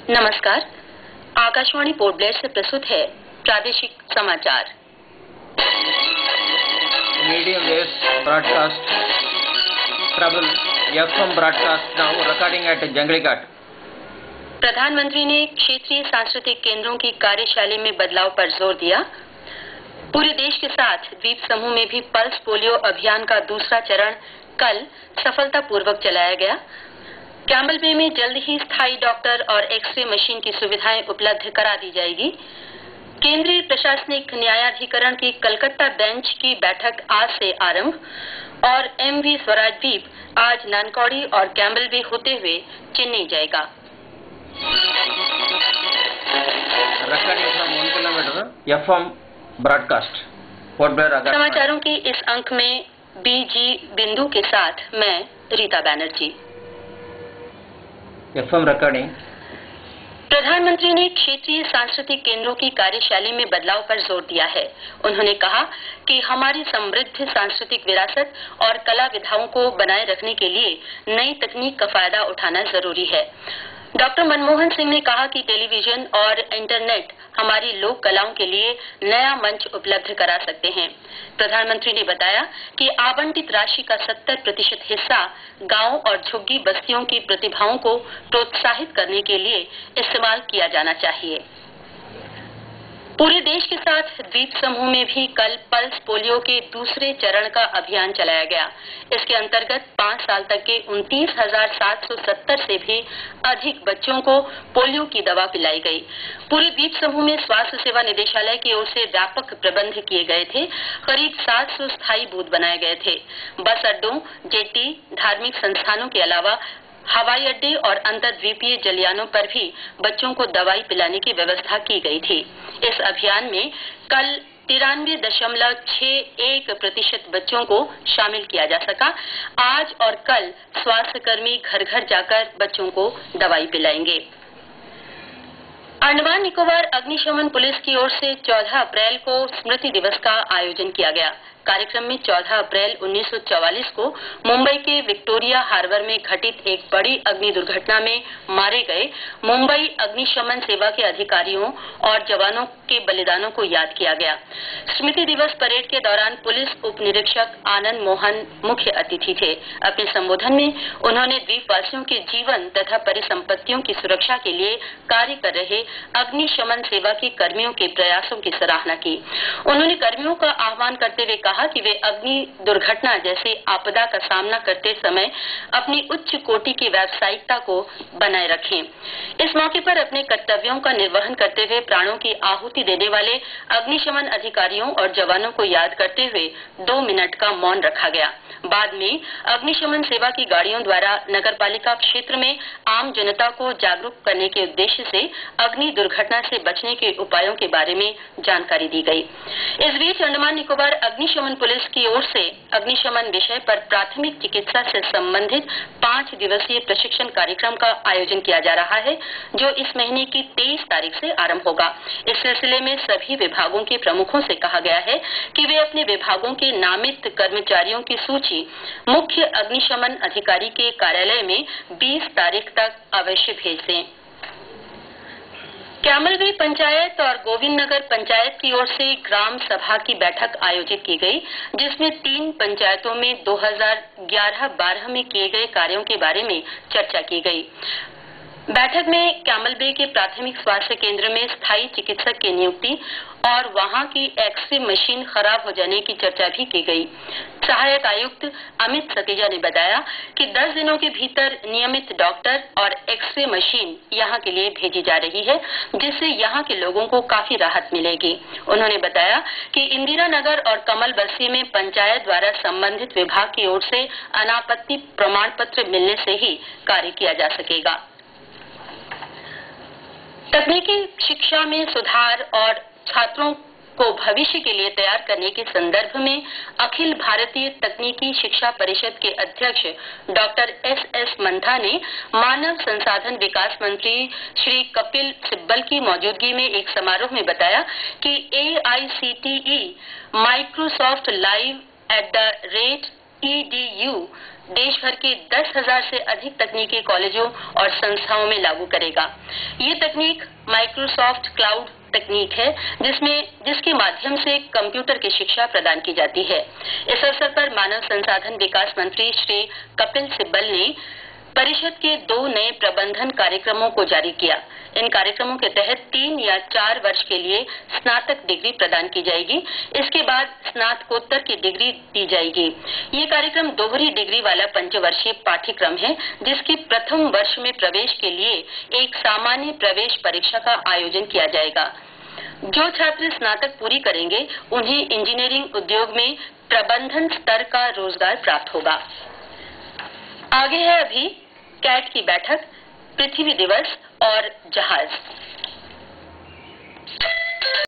नमस्कार। Akashvani port Blair से प्रस्तुत है प्रादेशिक समाचार। Medium wave broadcast trouble FM broadcast now recording at Junglighat. प्रधानमंत्री ने क्षेत्रीय सांस्कृतिक केंद्रों की कार्यशैली में बदलाव पर जोर दिया। पूरे देश के साथ द्वीप समूह में भी पल्स पोलियो अभियान का दूसरा चरण कल सफलतापूर्वक चलाया गया। कैम्बल बे में जल्द ही स्थायी डॉक्टर और एक्सरे मशीन की सुविधाएं उपलब्ध करा दी जाएगी। केंद्रीय प्रशासनिक न्यायाधिकरण की कलकत्ता बेंच की बैठक आज से आरंभ और MV स्वराज द्वीप आज नानकौड़ी और कैम्बल बे होते हुए चेन्नई जाएगा। Recording from 1 kilometre FM broadcast port Blair. समाचारों के इस अंक में BG बिंदु के साथ मैं रीता बैनर्जी। FM recording. प्रधानमंत्री ने क्षेत्रीय सांस्कृतिक केंद्रों की कार्यशैली में बदलाव पर जोर दिया है। उन्होंने कहा कि हमारी समृद्ध सांस्कृतिक विरासत और कला विधाओं को बनाए रखने के लिए नई तकनीक का फायदा उठाना जरूरी है। डॉक्टर मनमोहन सिंह ने कहा कि टेलीविजन और इंटरनेट हमारी लोक कलाओं के लिए नया मंच उपलब्ध करा सकते हैं। प्रधानमंत्री ने बताया कि आवंटित राशि का 70% हिस्सा गांव और झुग्गी बस्तियों की प्रतिभाओं को प्रोत्साहित करने के लिए इस्तेमाल किया जाना चाहिए। पूरे देश के साथ द्वीप समूह में भी कल पल्स पोलियो के दूसरे चरण का अभियान चलाया गया। इसके अंतर्गत 5 साल तक के 29,770 से भी अधिक बच्चों को पोलियो की दवा पिलाई गई। पूरे द्वीप समूह में स्वास्थ्य सेवा निदेशालय की ओर से व्यापक प्रबंध किए गए थे। करीब 700 स्थायी बूथ बनाए गए थे। बस अड्डों, जेटी, धार्मिक संस्थानों के अलावा हवाई अड्डे और अंतर्द्वीपीय जलयानों पर भी बच्चों को दवाई पिलाने की व्यवस्था की गई थी। इस अभियान में कल 93.61% बच्चों को शामिल किया जा सका। आज और कल स्वास्थ्यकर्मी घर घर जाकर बच्चों को दवाई पिलाएंगे। अंडमान निकोबार अग्निशमन पुलिस की ओर से 14 अप्रैल को स्मृति दिवस का आयोजन किया गया। कार्यक्रम में 14 अप्रैल 1944 को मुंबई के विक्टोरिया हार्बर में घटित एक बड़ी अग्नि दुर्घटना में मारे गए मुंबई अग्निशमन सेवा के अधिकारियों और जवानों के बलिदानों को याद किया गया। स्मृति दिवस परेड के दौरान पुलिस उप निरीक्षक आनंद मोहन मुख्य अतिथि थे। अपने संबोधन में उन्होंने द्वीपवासियों के जीवन तथा परिसंपत्तियों की सुरक्षा के लिए कार्य कर रहे अग्निशमन सेवा के कर्मियों के प्रयासों की सराहना की। उन्होंने कर्मियों का आह्वान करते हुए कहा कि वे अग्नि दुर्घटना जैसी आपदा का सामना करते समय अपनी उच्च कोटि की व्यावसायिकता को बनाए रखें। इस मौके पर अपने कर्तव्यों का निर्वहन करते हुए प्राणों की आहुति देने वाले अग्निशमन अधिकारियों और जवानों को याद करते हुए 2 मिनट का मौन रखा गया। बाद में अग्निशमन सेवा की गाड़ियों द्वारा नगरपालिका क्षेत्र में आम जनता को जागरूक करने के उद्देश्य से अग्नि दुर्घटना से बचने के उपायों के बारे में जानकारी दी गई। इस बीच अंडमान निकोबार अग्निशमन पुलिस की ओर से अग्निशमन विषय पर प्राथमिक चिकित्सा से संबंधित 5 दिवसीय प्रशिक्षण कार्यक्रम का आयोजन किया जा रहा है, जो इस महीने की 23 तारीख से आरंभ होगा। इस सिलसिले में सभी विभागों के प्रमुखों से कहा गया है कि वे अपने विभागों के नामित कर्मचारियों की सूची मुख्य अग्निशमन अधिकारी के कार्यालय में 20 तारीख तक अवश्य भेज दें। कैम्बल बे पंचायत और गोविंद नगर पंचायत की ओर से ग्राम सभा की बैठक आयोजित की गई, जिसमें 3 पंचायतों में 2011-12 में किए गए कार्यों के बारे में चर्चा की गई। बैठक में कैम्बल बे के प्राथमिक स्वास्थ्य केंद्र में स्थायी चिकित्सक की नियुक्ति और वहां की एक्सरे मशीन खराब हो जाने की चर्चा भी की गई। सहायक आयुक्त अमित सतेजा ने बताया कि 10 दिनों के भीतर नियमित डॉक्टर और एक्सरे मशीन यहां के लिए भेजी जा रही है, जिससे यहां के लोगों को काफी राहत मिलेगी। उन्होंने बताया कि इंदिरा नगर और कमल बस्ती में पंचायत द्वारा संबंधित विभाग की ओर से अनापत्ति प्रमाण पत्र मिलने से ही कार्य किया जा सकेगा। तकनीकी शिक्षा में सुधार और छात्रों को भविष्य के लिए तैयार करने के संदर्भ में अखिल भारतीय तकनीकी शिक्षा परिषद के अध्यक्ष डॉक्टर SS मंथा ने मानव संसाधन विकास मंत्री श्री कपिल सिब्बल की मौजूदगी में एक समारोह में बताया कि AICTE माइक्रोसॉफ्ट लाइव EDU देश भर के 10,000 से अधिक तकनीकी कॉलेजों और संस्थाओं में लागू करेगा। ये तकनीक माइक्रोसॉफ्ट क्लाउड तकनीक है जिसके माध्यम से कंप्यूटर की शिक्षा प्रदान की जाती है। इस अवसर पर मानव संसाधन विकास मंत्री श्री कपिल सिब्बल ने परिषद के 2 नए प्रबंधन कार्यक्रमों को जारी किया। इन कार्यक्रमों के तहत 3 या 4 वर्ष के लिए स्नातक डिग्री प्रदान की जाएगी। इसके बाद स्नातकोत्तर की डिग्री दी जाएगी। ये कार्यक्रम दोहरी डिग्री वाला पंचवर्षीय पाठ्यक्रम है, जिसके प्रथम वर्ष में प्रवेश के लिए एक सामान्य प्रवेश परीक्षा का आयोजन किया जाएगा। जो छात्र स्नातक पूरी करेंगे उन्हें इंजीनियरिंग उद्योग में प्रबंधन स्तर का रोजगार प्राप्त होगा। आगे है अभी कैट की बैठक, पृथ्वी दिवस और जहाज।